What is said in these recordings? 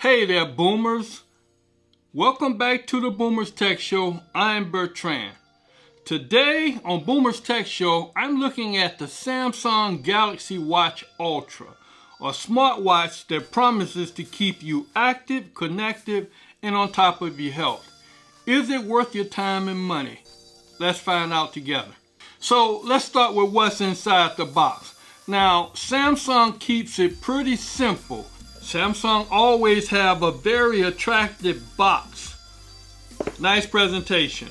Hey there, boomers. Welcome back to the Boomers Tech Show. I'm Bertrand. Today on Boomers Tech Show, I'm looking at the Samsung Galaxy Watch Ultra, a smartwatch that promises to keep you active, connected, and on top of your health. Is it worth your time and money? Let's find out together. So let's start with what's inside the box. Now, Samsung keeps it pretty simple. Samsung always have a very attractive box. Nice presentation.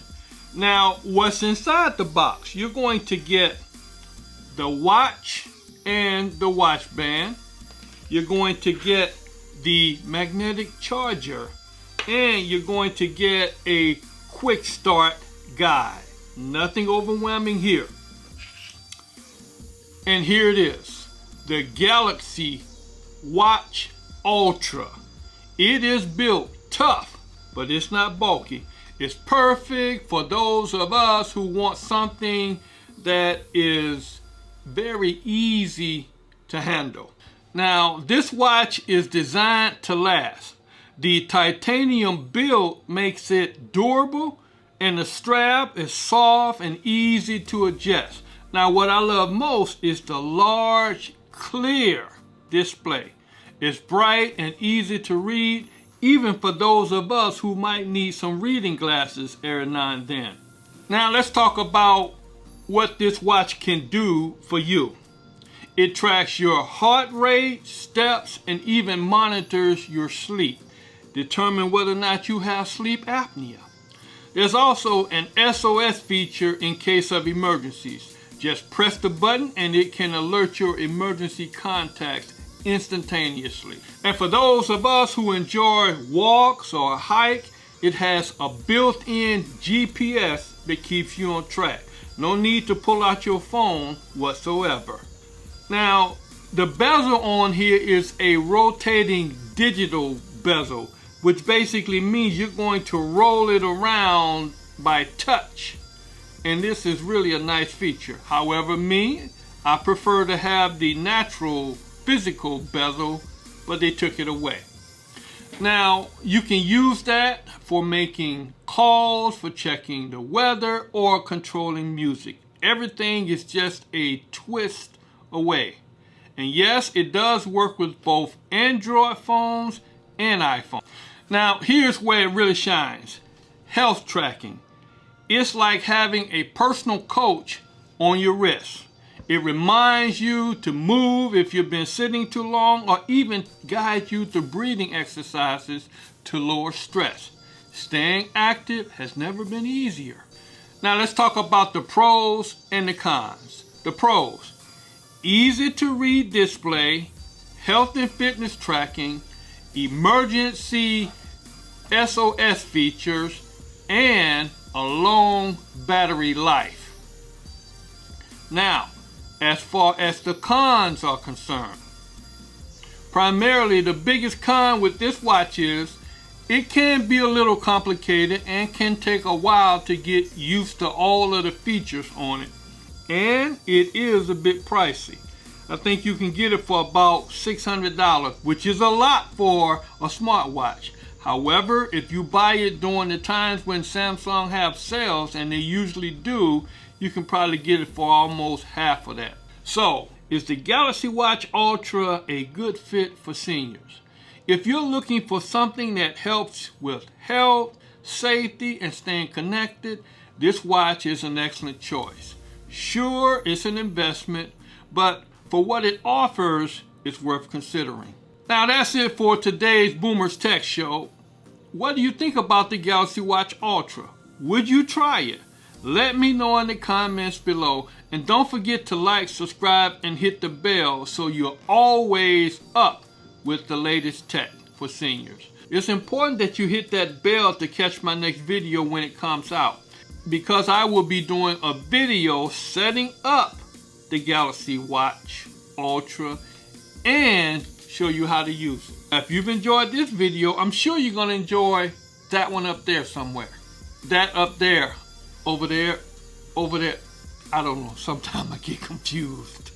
Now, what's inside the box? You're going to get the watch and the watch band. You're going to get the magnetic charger. And you're going to get a quick start guide. Nothing overwhelming here. And here it is. The Galaxy Watch Ultra. It is built tough, but it's not bulky. It's perfect for those of us who want something that is very easy to handle. Now, this watch is designed to last. The titanium build makes it durable, and the strap is soft and easy to adjust. Now, what I love most is the large, clear display. It's bright and easy to read, even for those of us who might need some reading glasses every now and then. Now let's talk about what this watch can do for you. It tracks your heart rate, steps, and even monitors your sleep. Determine whether or not you have sleep apnea. There's also an SOS feature in case of emergencies. Just press the button and it can alert your emergency contacts instantaneously. And for those of us who enjoy walks or a hike, it has a built-in GPS that keeps you on track. No need to pull out your phone whatsoever. Now, the bezel on here is a rotating digital bezel, which basically means you're going to roll it around by touch. And this is really a nice feature. However, I prefer to have the natural physical bezel, but they took it away. Now, you can use that for making calls, for checking the weather, or controlling music. Everything is just a twist away. And yes, it does work with both Android phones and iPhone. Now, here's where it really shines. Health tracking. It's like having a personal coach on your wrist. It reminds you to move if you've been sitting too long, or even guides you through breathing exercises to lower stress. Staying active has never been easier. Now let's talk about the pros and the cons. The pros: easy to read display, health and fitness tracking, emergency SOS features, and a long battery life. Now, as far as the cons are concerned, primarily the biggest con with this watch is it can be a little complicated and can take a while to get used to all of the features on it. And it is a bit pricey. I think you can get it for about $600, which is a lot for a smartwatch. However, if you buy it during the times when Samsung have sales, and they usually do, you can probably get it for almost half of that. So, is the Galaxy Watch Ultra a good fit for seniors? If you're looking for something that helps with health, safety, and staying connected, this watch is an excellent choice. Sure, it's an investment, but for what it offers, it's worth considering. Now that's it for today's Boomers Tech Show. What do you think about the Galaxy Watch Ultra? Would you try it? Let me know in the comments below. And don't forget to like, subscribe, and hit the bell so you're always up with the latest tech for seniors. It's important that you hit that bell to catch my next video when it comes out, because I will be doing a video setting up the Galaxy Watch Ultra and show you how to use it. If you've enjoyed this video, I'm sure you're going to enjoy that one up there somewhere. That up there, over there, over there. I don't know, sometimes I get confused.